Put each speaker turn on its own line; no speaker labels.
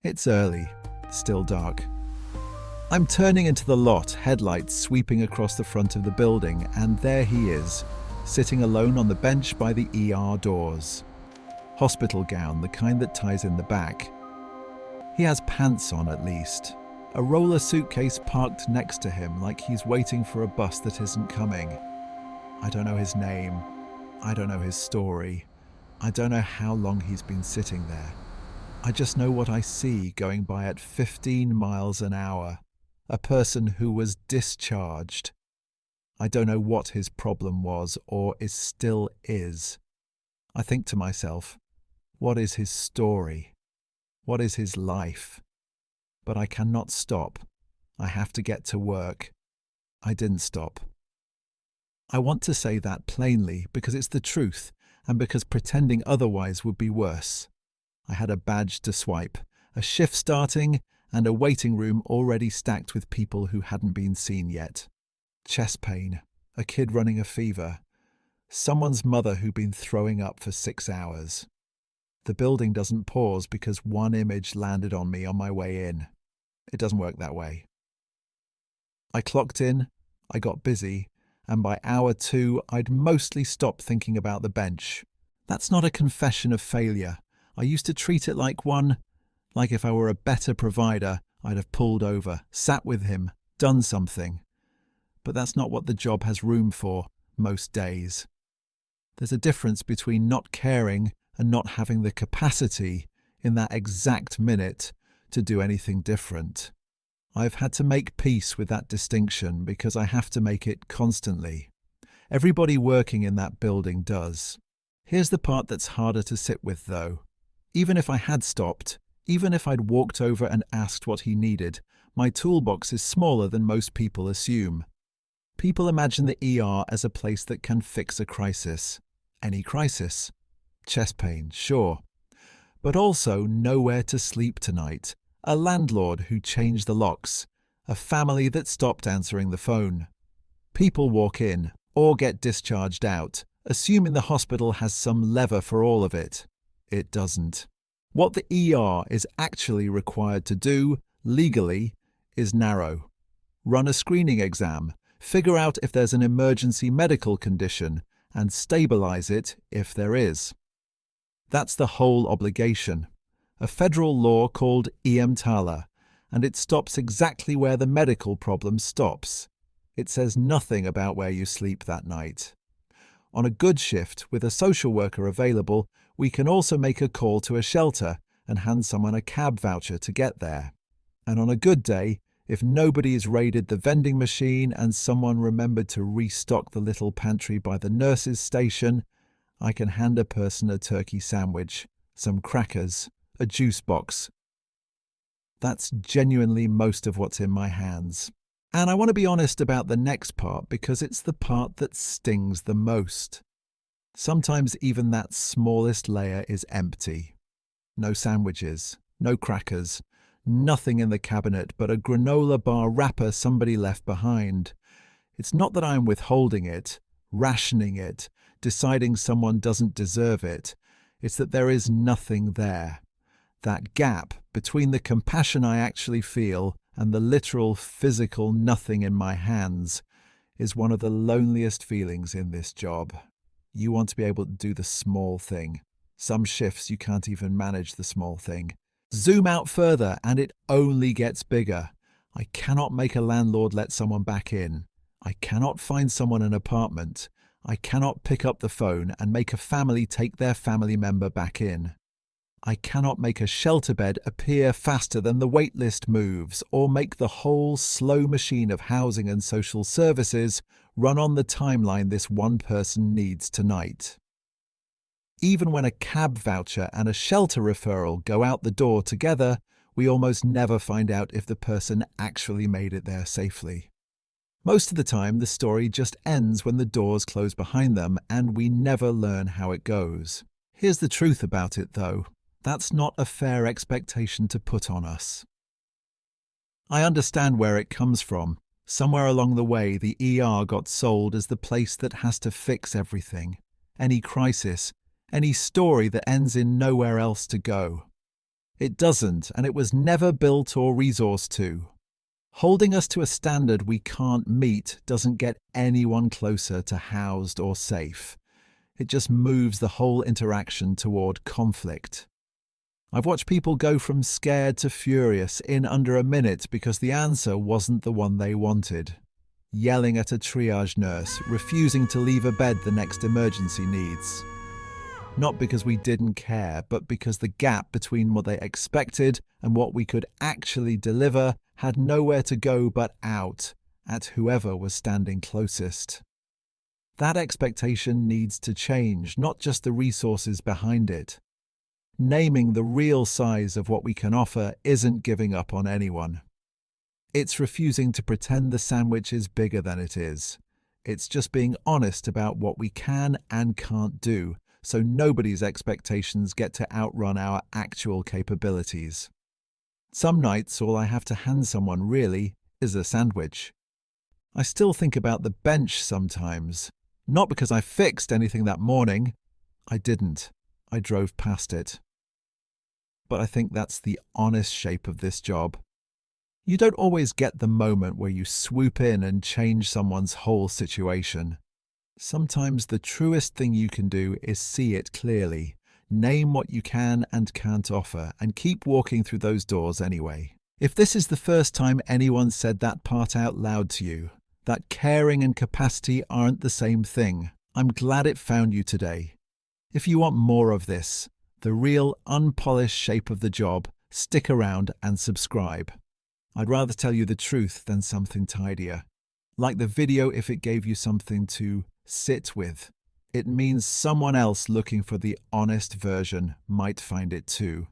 It's early, still dark. I'm turning into the lot, headlights sweeping across the front of the building, and there he is, sitting alone on the bench by the ER doors. Hospital gown, the kind that ties in the back. He has pants on at least. A roller suitcase parked next to him like he's waiting for a bus that isn't coming. I don't know his name. I don't know his story. I don't know how long he's been sitting there. I just know what I see going by at 15 miles an hour. A person who was discharged. I don't know what his problem was or still is. I think to myself, what is his story? What is his life? But I cannot stop. I have to get to work. I didn't stop. I want to say that plainly because it's the truth and because pretending otherwise would be worse. I had a badge to swipe, a shift starting, and a waiting room already stacked with people who hadn't been seen yet. Chest pain, a kid running a fever, someone's mother who'd been throwing up for 6 hours. The building doesn't pause because one image landed on me on my way in. It doesn't work that way. I clocked in, I got busy, and by hour 2, I'd mostly stopped thinking about the bench. That's not a confession of failure. I used to treat it like one. Like if I were a better provider, I'd have pulled over, sat with him, done something. But that's not what the job has room for most days. There's a difference between not caring and not having the capacity in that exact minute to do anything different. I've had to make peace with that distinction because I have to make it constantly. Everybody working in that building does. Here's the part that's harder to sit with though. Even if I had stopped, even if I'd walked over and asked what he needed, my toolbox is smaller than most people assume. People imagine the ER as a place that can fix a crisis. Any crisis. Chest pain, sure. But also nowhere to sleep tonight. A landlord who changed the locks. A family that stopped answering the phone. People walk in or get discharged out, assuming the hospital has some lever for all of it. It doesn't. What the ER is actually required to do, legally, is narrow. Run a screening exam, figure out if there's an emergency medical condition, and stabilize it if there is. That's the whole obligation. A federal law called EMTALA, and it stops exactly where the medical problem stops. It says nothing about where you sleep that night. On a good shift, with a social worker available, we can also make a call to a shelter and hand someone a cab voucher to get there. And on a good day, if nobody's raided the vending machine and someone remembered to restock the little pantry by the nurse's station, I can hand a person a turkey sandwich, some crackers, a juice box. That's genuinely most of what's in my hands. And I want to be honest about the next part because it's the part that stings the most. Sometimes even that smallest layer is empty. No sandwiches, no crackers, nothing in the cabinet but a granola bar wrapper somebody left behind. It's not that I'm withholding it, rationing it, deciding someone doesn't deserve it. It's that there is nothing there. That gap between the compassion I actually feel and the literal physical nothing in my hands is one of the loneliest feelings in this job. You want to be able to do the small thing. Some shifts you can't even manage the small thing. Zoom out further and it only gets bigger. I cannot make a landlord let someone back in. I cannot find someone an apartment. I cannot pick up the phone and make a family take their family member back in. I cannot make a shelter bed appear faster than the wait list moves or make the whole slow machine of housing and social services run on the timeline this one person needs tonight. Even when a cab voucher and a shelter referral go out the door together, we almost never find out if the person actually made it there safely. Most of the time, the story just ends when the doors close behind them and we never learn how it goes. Here's the truth about it, though. That's not a fair expectation to put on us. I understand where it comes from. Somewhere along the way, the ER got sold as the place that has to fix everything. Any crisis, any story that ends in nowhere else to go. It doesn't, and it was never built or resourced to. Holding us to a standard we can't meet doesn't get anyone closer to housed or safe. It just moves the whole interaction toward conflict. I've watched people go from scared to furious in under a minute because the answer wasn't the one they wanted. Yelling at a triage nurse, refusing to leave a bed the next emergency needs. Not because we didn't care, but because the gap between what they expected and what we could actually deliver had nowhere to go but out, at whoever was standing closest. That expectation needs to change, not just the resources behind it. Naming the real size of what we can offer isn't giving up on anyone. It's refusing to pretend the sandwich is bigger than it is. It's just being honest about what we can and can't do, so nobody's expectations get to outrun our actual capabilities. Some nights all I have to hand someone really is a sandwich. I still think about the bench sometimes, not because I fixed anything that morning. I didn't. I drove past it. But I think that's the honest shape of this job. You don't always get the moment where you swoop in and change someone's whole situation. Sometimes the truest thing you can do is see it clearly, name what you can and can't offer, and keep walking through those doors anyway. If this is the first time anyone said that part out loud to you, that caring and capacity aren't the same thing, I'm glad it found you today. If you want more of this, the real unpolished shape of the job, stick around and subscribe. I'd rather tell you the truth than something tidier. Like the video if it gave you something to sit with. It means someone else looking for the honest version might find it too.